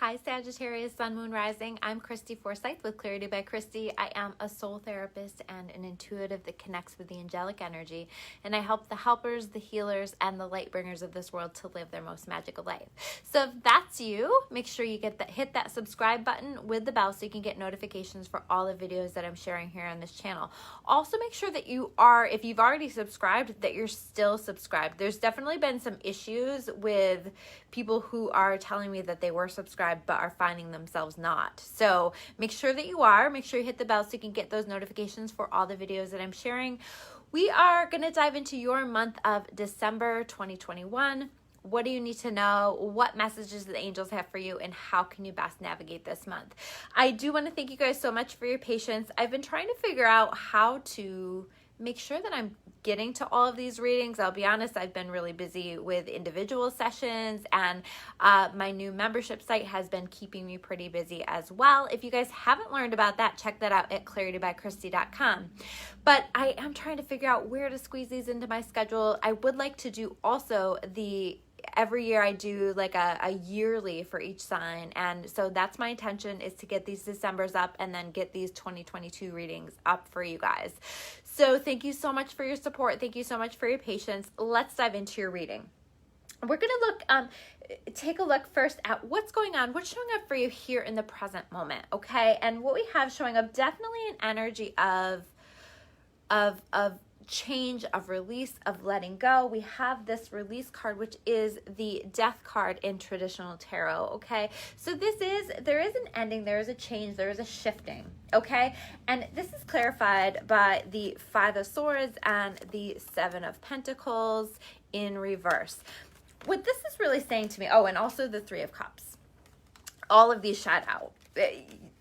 Hi Sagittarius, Sun, Moon, Rising. I'm Christy Forsyth with Clarity by Christy. I am a soul therapist and an intuitive that connects with the angelic energy, and I help the helpers, the healers, and the light bringers of this world to live their most magical life. So if that's you, make sure you hit that subscribe button with the bell so you can get notifications for all the videos that I'm sharing here on this channel. Also make sure that if you've already subscribed, that you're still subscribed. There's definitely been some issues with people who are telling me that they were subscribed but are finding themselves not. So make sure that you are. Make sure you hit the bell so you can get those notifications for all the videos that I'm sharing. We are going to dive into your month of December 2021. What do you need to know? What messages the angels have for you, and how can you best navigate this month? I do want to thank you guys so much for your patience. I've been trying to figure out how to make sure that I'm getting to all of these readings. I'll be honest, I've been really busy with individual sessions, and my new membership site has been keeping me pretty busy as well. If you guys haven't learned about that, check that out at claritybychristy.com. But I am trying to figure out where to squeeze these into my schedule. I would like to do also every year I do like a yearly for each sign, and so that's my intention, is to get these Decembers up and then get these 2022 readings up for you guys. So thank you so much for your support. Thank you so much for your patience. Let's dive into your reading. We're going to take a look first at what's going on, what's showing up for you here in the present moment, okay? And what we have showing up, definitely an energy of change, of release, of letting go. We have this release card, which is the death card in traditional tarot, okay? So there is an ending, there is a change, there is a shifting, okay? And this is clarified by the 5 of Swords and the 7 of Pentacles in reverse. What this is really saying to me, oh, and also the 3 of Cups. All of these shot out.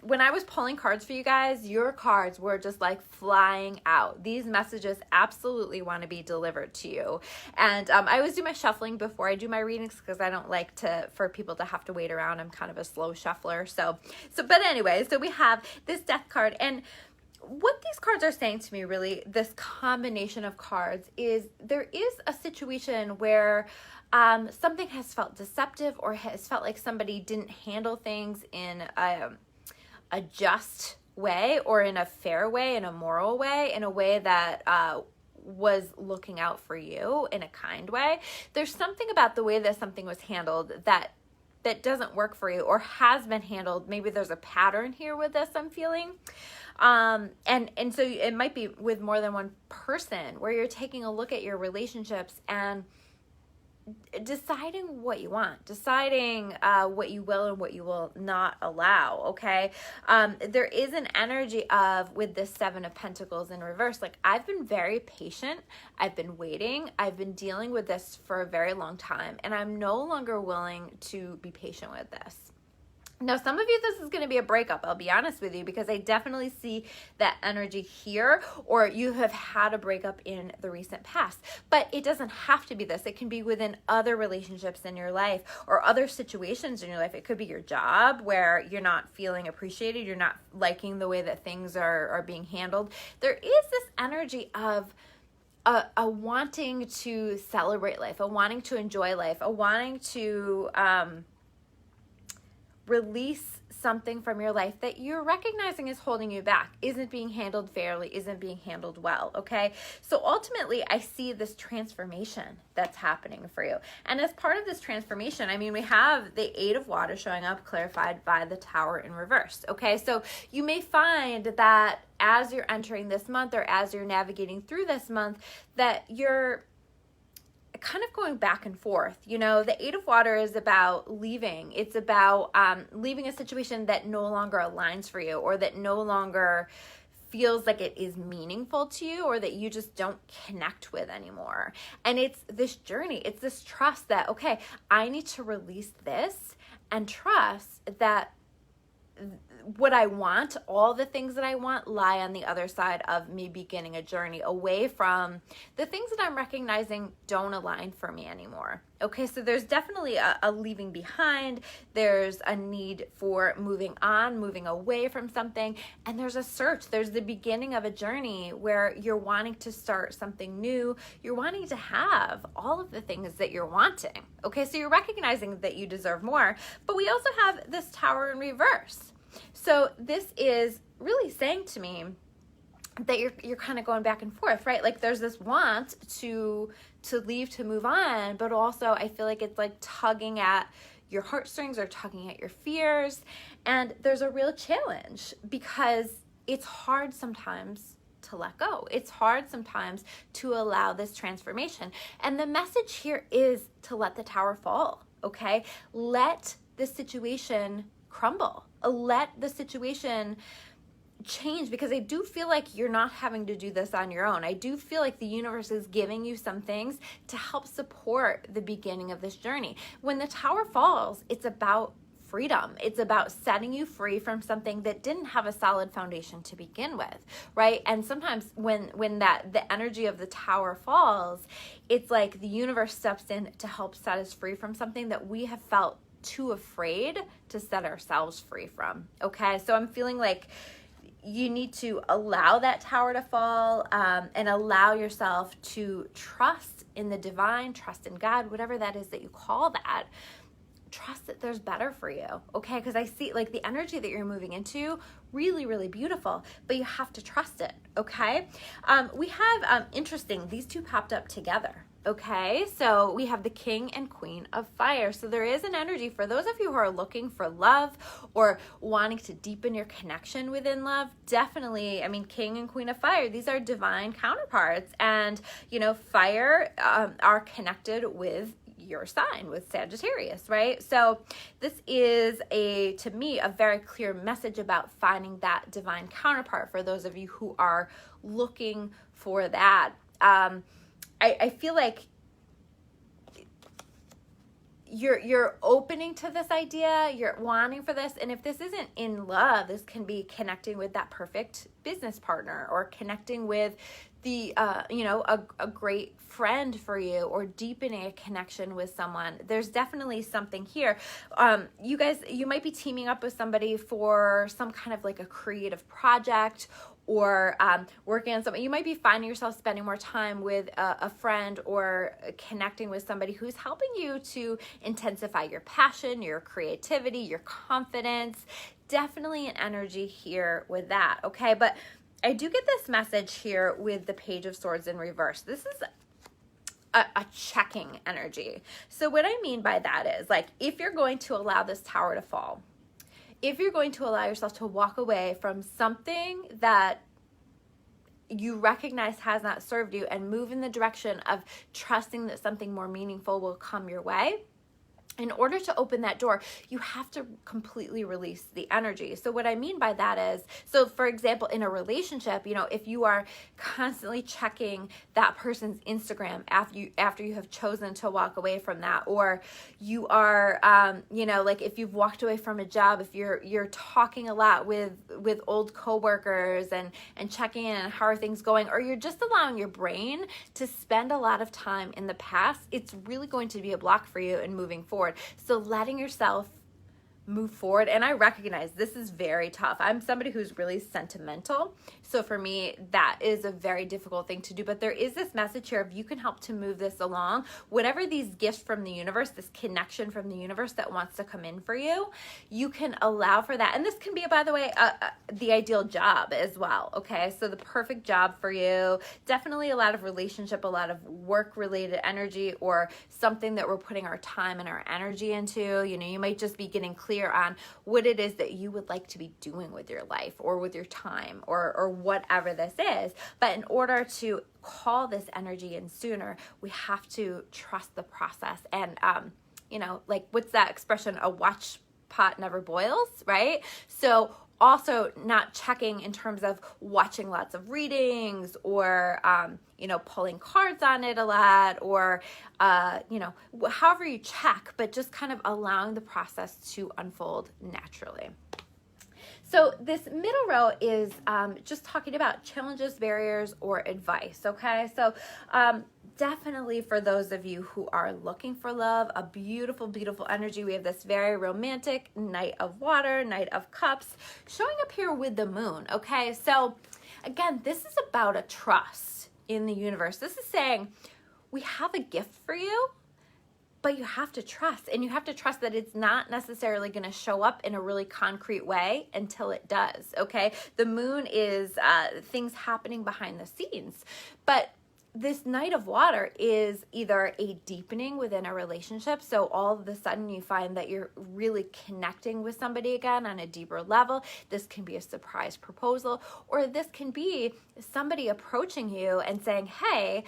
When I was pulling cards for you guys, your cards were just like flying out. These messages absolutely want to be delivered to you. And I always do my shuffling before I do my readings because I don't like for people to have to wait around. I'm kind of a slow shuffler. But anyway, so we have this death card, and what these cards are saying to me, really, this combination of cards, is there is a situation where something has felt deceptive, or has felt like somebody didn't handle things in a just way, or in a fair way, in a moral way, in a way that was looking out for you in a kind way. There's something about the way that something was handled that doesn't work for you, or has been handled. Maybe there's a pattern here with this, I'm feeling. And so it might be with more than one person, where you're taking a look at your relationships and deciding what you want, deciding what you will and what you will not allow, okay? There is an energy of, with this 7 of Pentacles in reverse, like, I've been very patient, I've been waiting, I've been dealing with this for a very long time, and I'm no longer willing to be patient with this. Now, some of you, this is going to be a breakup, I'll be honest with you, because I definitely see that energy here, or you have had a breakup in the recent past. But it doesn't have to be this. It can be within other relationships in your life, or other situations in your life. It could be your job, where you're not feeling appreciated, you're not liking the way that things are being handled. There is this energy of a wanting to celebrate life, a wanting to enjoy life, a wanting to release something from your life that you're recognizing is holding you back, isn't being handled fairly, isn't being handled well, okay? So ultimately, I see this transformation that's happening for you. And as part of this transformation, I mean, we have the 8 of Water showing up, clarified by the Tower in reverse, okay? So you may find that as you're entering this month, or as you're navigating through this month, that you're kind of going back and forth. You know, the 8 of Water is about leaving. It's about leaving a situation that no longer aligns for you, or that no longer feels like it is meaningful to you, or that you just don't connect with anymore. And it's this journey. It's this trust that, okay, I need to release this and trust that what I want, all the things that I want, lie on the other side of me beginning a journey away from the things that I'm recognizing don't align for me anymore. Okay, so there's definitely a leaving behind. There's a need for moving on, moving away from something. And there's a search. There's the beginning of a journey where you're wanting to start something new. You're wanting to have all of the things that you're wanting. Okay, so you're recognizing that you deserve more. But we also have this Tower in reverse. So this is really saying to me that you're kind of going back and forth, right? Like there's this want to leave, to move on, but also I feel like it's like tugging at your heartstrings or tugging at your fears. And there's a real challenge because it's hard sometimes to let go. It's hard sometimes to allow this transformation. And the message here is to let the tower fall, okay? Let the situation crumble. Let the situation change, because I do feel like you're not having to do this on your own. I do feel like the universe is giving you some things to help support the beginning of this journey. When the tower falls, it's about freedom. It's about setting you free from something that didn't have a solid foundation to begin with, right? And sometimes when the energy of the tower falls, it's like the universe steps in to help set us free from something that we have felt too afraid to set ourselves free from. Okay, so I'm feeling like you need to allow that tower to fall, and allow yourself to trust in the divine, trust in God, whatever that is that you call that. Trust that there's better for you, okay? Because I see like the energy that you're moving into, really, really beautiful, but you have to trust it, okay? We have, interesting, these two popped up together. Okay, so we have the King and Queen of Fire. So there is an energy for those of you who are looking for love or wanting to deepen your connection within love. Definitely, I mean, King and Queen of Fire, these are divine counterparts. And, you know, fire are connected with your sign, with Sagittarius, right? So this is to me, a very clear message about finding that divine counterpart for those of you who are looking for that. I feel like you're opening to this idea, you're wanting for this, and if this isn't in love, this can be connecting with that perfect business partner, or connecting with the a great friend for you, or deepening a connection with someone. There's definitely something here. You guys, you might be teaming up with somebody for some kind of like a creative project, or working on something. You might be finding yourself spending more time with a friend, or connecting with somebody who's helping you to intensify your passion, your creativity, your confidence. Definitely an energy here with that, okay? But I do get this message here with the Page of Swords in reverse. This is a checking energy. So what I mean by that is, like, if you're going to allow this tower to fall, if you're going to allow yourself to walk away from something that you recognize has not served you, and move in the direction of trusting that something more meaningful will come your way, in order to open that door, you have to completely release the energy. So what I mean by that is, so for example, in a relationship, you know, if you are constantly checking that person's Instagram after you have chosen to walk away from that, or you are, like if you've walked away from a job, if you're talking a lot with old coworkers and checking in on how are things going, or you're just allowing your brain to spend a lot of time in the past, it's really going to be a block for you in moving forward. So letting yourself move forward, and I recognize this is very tough. I'm somebody who's really sentimental, so for me that is a very difficult thing to do, but there is this message here of you can help to move this along. Whatever these gifts from the universe, this connection from the universe that wants to come in for you, you can allow for that. And this can be, by the way, the ideal job as well, okay? So the perfect job for you, definitely a lot of relationship, a lot of work related energy, or something that we're putting our time and our energy into. You know, you might just be getting clear on what it is that you would like to be doing with your life, or with your time, or whatever this is. But in order to call this energy in sooner, we have to trust the process. And like, what's that expression? A watch pot never boils, right? So also not checking in terms of watching lots of readings, or pulling cards on it a lot, or however you check, but just kind of allowing the process to unfold naturally. So this middle row is just talking about challenges, barriers, or advice, okay? So definitely for those of you who are looking for love, a beautiful, beautiful energy. We have this very romantic Knight of Water, Knight of Cups, showing up here with the moon, okay? So again, this is about a trust in the universe. This is saying, we have a gift for you, but you have to trust, and you have to trust that it's not necessarily going to show up in a really concrete way until it does, okay? The moon is things happening behind the scenes, but this Knight of Water is either a deepening within a relationship, so all of a sudden you find that you're really connecting with somebody again on a deeper level. This can be a surprise proposal, or this can be somebody approaching you and saying, hey,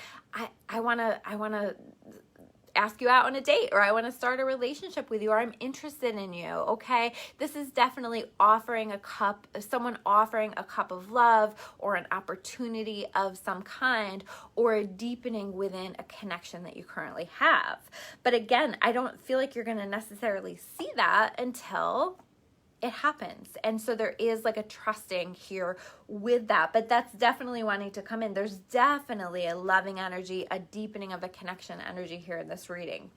I want to ask you out on a date, or I want to start a relationship with you, or I'm interested in you, okay? This is definitely someone offering a cup of love, or an opportunity of some kind, or a deepening within a connection that you currently have. But again, I don't feel like you're going to necessarily see that until it happens. And so there is like a trusting here with that, but that's definitely wanting to come in. There's definitely a loving energy, a deepening of a connection energy here in this reading.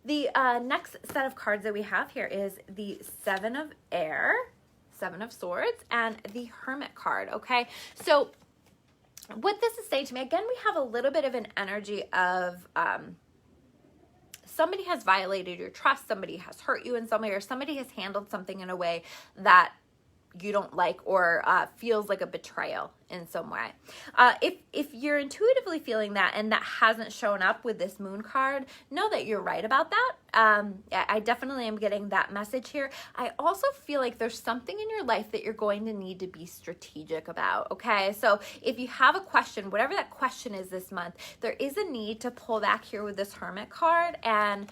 The next set of cards that we have here is the Seven of Air, Seven of Swords, and the Hermit card, okay? So what this is saying to me, again, we have a little bit of an energy of somebody has violated your trust, somebody has hurt you in some way, or somebody has handled something in a way that you don't like, or feels like a betrayal in some way. If you're intuitively feeling that and that hasn't shown up with this moon card, know that you're right about that. I definitely am getting that message here. I also feel like there's something in your life that you're going to need to be strategic about, okay? So if you have a question, whatever that question is this month, there is a need to pull back here with this Hermit card and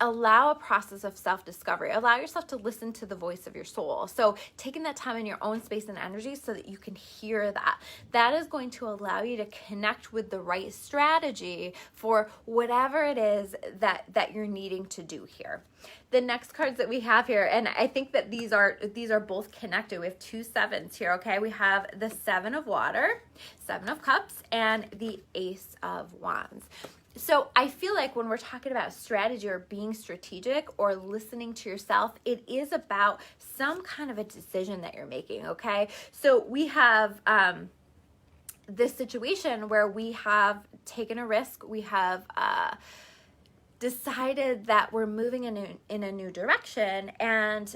allow a process of self-discovery. Allow yourself to listen to the voice of your soul. So taking that time in your own space and energy so that you can hear that. That is going to allow you to connect with the right strategy for whatever it is that you're needing to do here. The next cards that we have here, and I think that these are both connected. We have two sevens here, okay? We have the Seven of Water, Seven of Cups, and the Ace of Wands. So I feel like when we're talking about strategy or being strategic or listening to yourself, it is about some kind of a decision that you're making, okay? So we have this situation where we have taken a risk. We have decided that we're moving in a new direction, and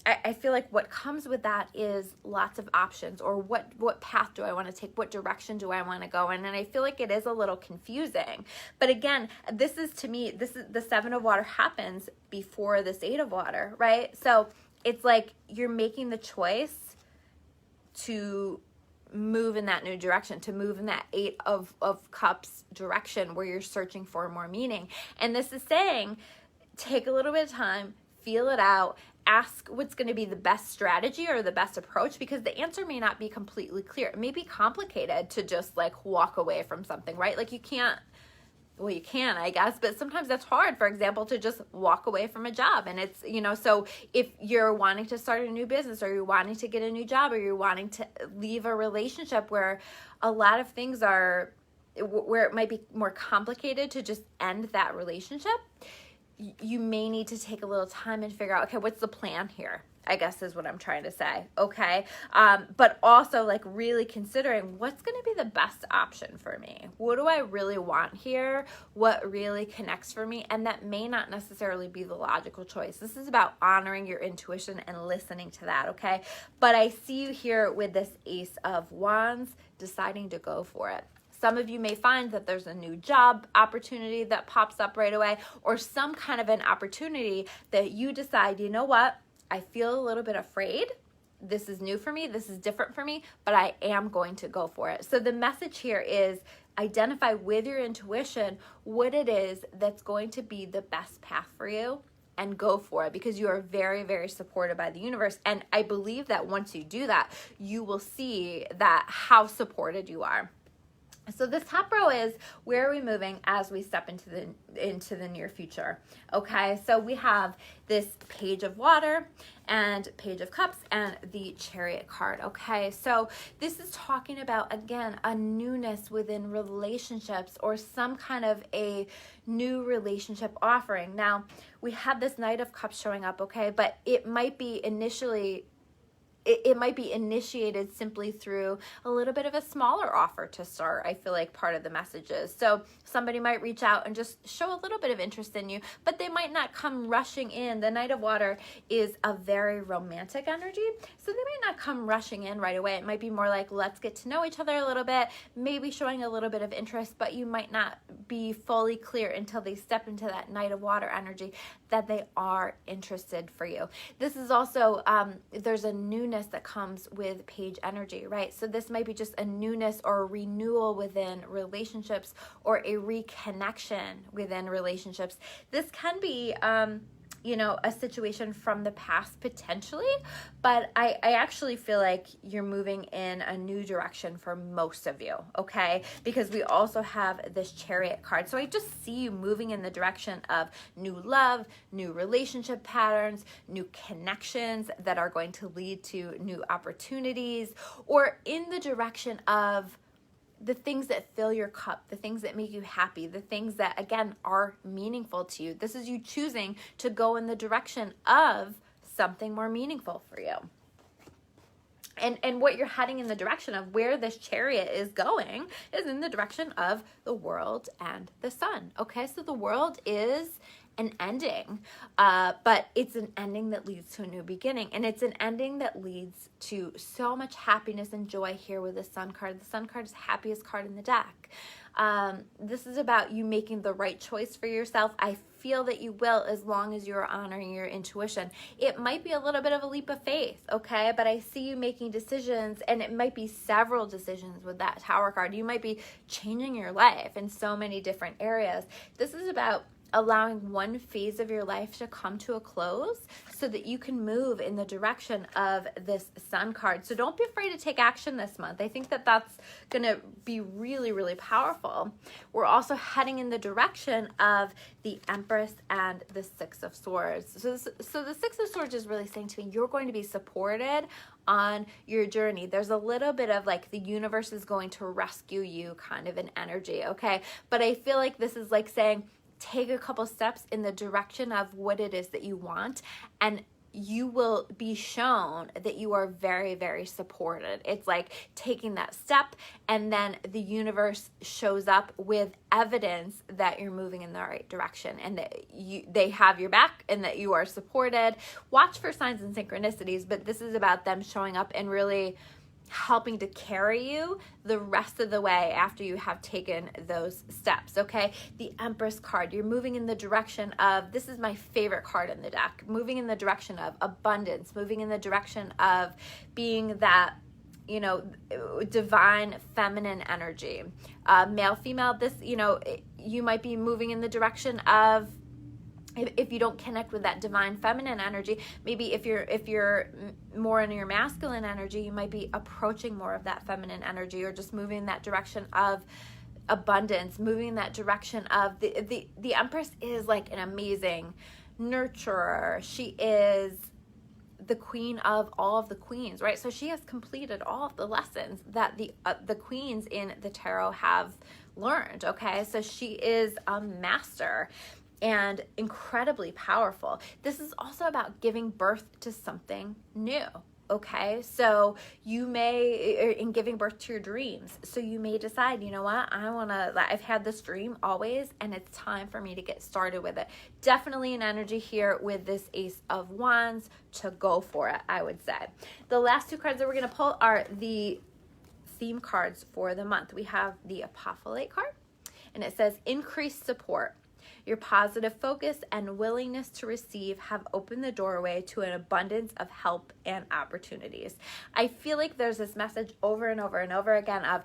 I feel like what comes with that is lots of options, or what path do I want to take? What direction do I want to go in? And I feel like it is a little confusing. But again, this is the Seven of Water happens before this Eight of Water, right? So it's like you're making the choice to move in that new direction, to move in that Eight of Cups direction where you're searching for more meaning. And this is saying, take a little bit of time, feel it out, ask what's going to be the best strategy or the best approach, because the answer may not be completely clear. It may be complicated to just like walk away from something, right? Like you can, I guess, but sometimes that's hard, for example, to just walk away from a job. And it's, so if you're wanting to start a new business, or you're wanting to get a new job, or you're wanting to leave a relationship where a lot of things are, where it might be more complicated to just end that relationship, you may need to take a little time and figure out, okay, what's the plan here? I guess is what I'm trying to say, okay? But also like really considering what's going to be the best option for me. What do I really want here? What really connects for me? And that may not necessarily be the logical choice. This is about honoring your intuition and listening to that, okay? But I see you here with this Ace of Wands deciding to go for it. Some of you may find that there's a new job opportunity that pops up right away, or some kind of an opportunity that you decide, you know what, I feel a little bit afraid. This is new for me. This is different for me, but I am going to go for it. So the message here is identify with your intuition what it is that's going to be the best path for you, and go for it, because you are very, very supported by the universe. And I believe that once you do that, you will see that how supported you are. So this top row is where are we moving as we step into the near future. Okay, so we have this Page of Water and Page of Cups and the Chariot card. Okay, so this is talking about, again, a newness within relationships or some kind of a new relationship offering. Now, we have this Knight of Cups showing up, okay, but it might be initially it might be initiated simply through a little bit of a smaller offer to start. I feel like part of the message is. So somebody might reach out and just show a little bit of interest in you, but they might not come rushing in. The Knight of Water is a very romantic energy, so they might not come rushing in right away. It might be more like, let's get to know each other a little bit, maybe showing a little bit of interest, but you might not be fully clear until they step into that Knight of Water energy that they are interested for you. This is also, there's a newness that comes with Page energy, right? So this might be just a newness or a renewal within relationships or a reconnection within relationships. This can be, a situation from the past potentially, but I actually feel like you're moving in a new direction for most of you, okay? Because we also have this Chariot card. So I just see you moving in the direction of new love, new relationship patterns, new connections that are going to lead to new opportunities, or in the direction of the things that fill your cup, the things that make you happy, the things that, again, are meaningful to you. This is you choosing to go in the direction of something more meaningful for you. And what you're heading in the direction of, where this Chariot is going, is in the direction of the world and the sun. Okay, so the world is an ending, but it's an ending that leads to a new beginning, and it's an ending that leads to so much happiness and joy here with the Sun card. The Sun card is the happiest card in the deck. This is about you making the right choice for yourself. I feel that you will, as long as you're honoring your intuition. It might be a little bit of a leap of faith, okay? But I see you making decisions, and it might be several decisions with that Tower card. You might be changing your life in so many different areas. This is about allowing one phase of your life to come to a close so that you can move in the direction of this Sun card. So don't be afraid to take action this month. I think that that's going to be really, really powerful. We're also heading in the direction of the Empress and the Six of Swords. So the Six of Swords is really saying to me, you're going to be supported on your journey. There's a little bit of like the universe is going to rescue you kind of an energy, okay? But I feel like this is like saying, take a couple steps in the direction of what it is that you want, and you will be shown that you are very, very supported. It's like taking that step, and then the universe shows up with evidence that you're moving in the right direction, and that they have your back, and that you are supported. Watch for signs and synchronicities, but this is about them showing up and really helping to carry you the rest of the way after you have taken those steps, okay? The Empress card, you're moving in the direction of, this is my favorite card in the deck, moving in the direction of abundance, moving in the direction of being that, divine feminine energy. Male, female, this, you might be moving in the direction of, if you don't connect with that divine feminine energy, maybe if you're more in your masculine energy, you might be approaching more of that feminine energy, or just moving in that direction of abundance, moving in that direction of the Empress is like an amazing nurturer. She is the queen of all of the queens, right? So she has completed all of the lessons that the queens in the tarot have learned, okay? So she is a master and incredibly powerful. This is also about giving birth to something new, okay? So you may, in giving birth to your dreams, so you may decide, you know what, I've had this dream always, and it's time for me to get started with it. Definitely an energy here with this Ace of Wands to go for it, I would say. The last two cards that we're gonna pull are the theme cards for the month. We have the Apophyllite card, and it says increased support. Your positive focus and willingness to receive have opened the doorway to an abundance of help and opportunities. I feel like there's this message over and over and over again of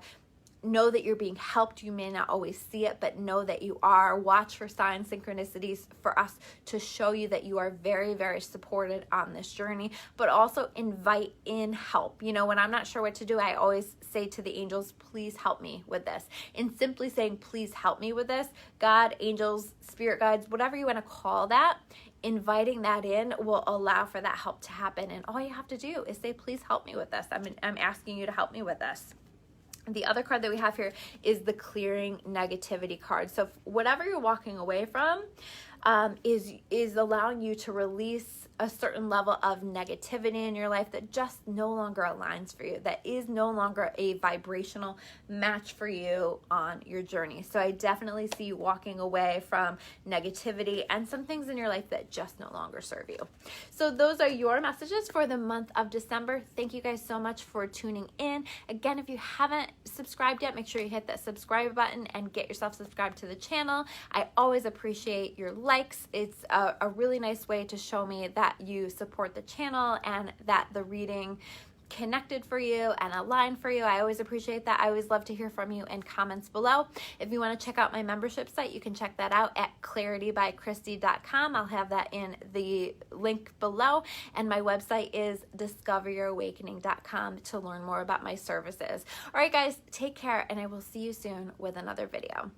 know that you're being helped. You may not always see it, but know that you are. Watch for signs, synchronicities for us to show you that you are very, very supported on this journey, but also invite in help. You know, when I'm not sure what to do, I always say to the angels, please help me with this. And simply saying, please help me with this, God, angels, spirit guides, whatever you want to call that, inviting that in will allow for that help to happen. And all you have to do is say, please help me with this. I'm asking you to help me with this. The other card that we have here is the clearing negativity card. So whatever you're walking away from is allowing you to release a certain level of negativity in your life that just no longer aligns for you, that is no longer a vibrational match for you on your journey. So I definitely see you walking away from negativity and some things in your life that just no longer serve you. So those are your messages for the month of December. Thank you guys so much for tuning in. Again, if you haven't subscribed yet, make sure you hit that subscribe button and get yourself subscribed to the channel. I always appreciate your likes. It's a really nice way to show me that you support the channel and that the reading connected for you and aligned for you. I always appreciate that. I always love to hear from you in comments below. If you want to check out my membership site, you can check that out at claritybychristy.com. I'll have that in the link below. And my website is discoveryyourawakening.com to learn more about my services. All right, guys, take care, and I will see you soon with another video.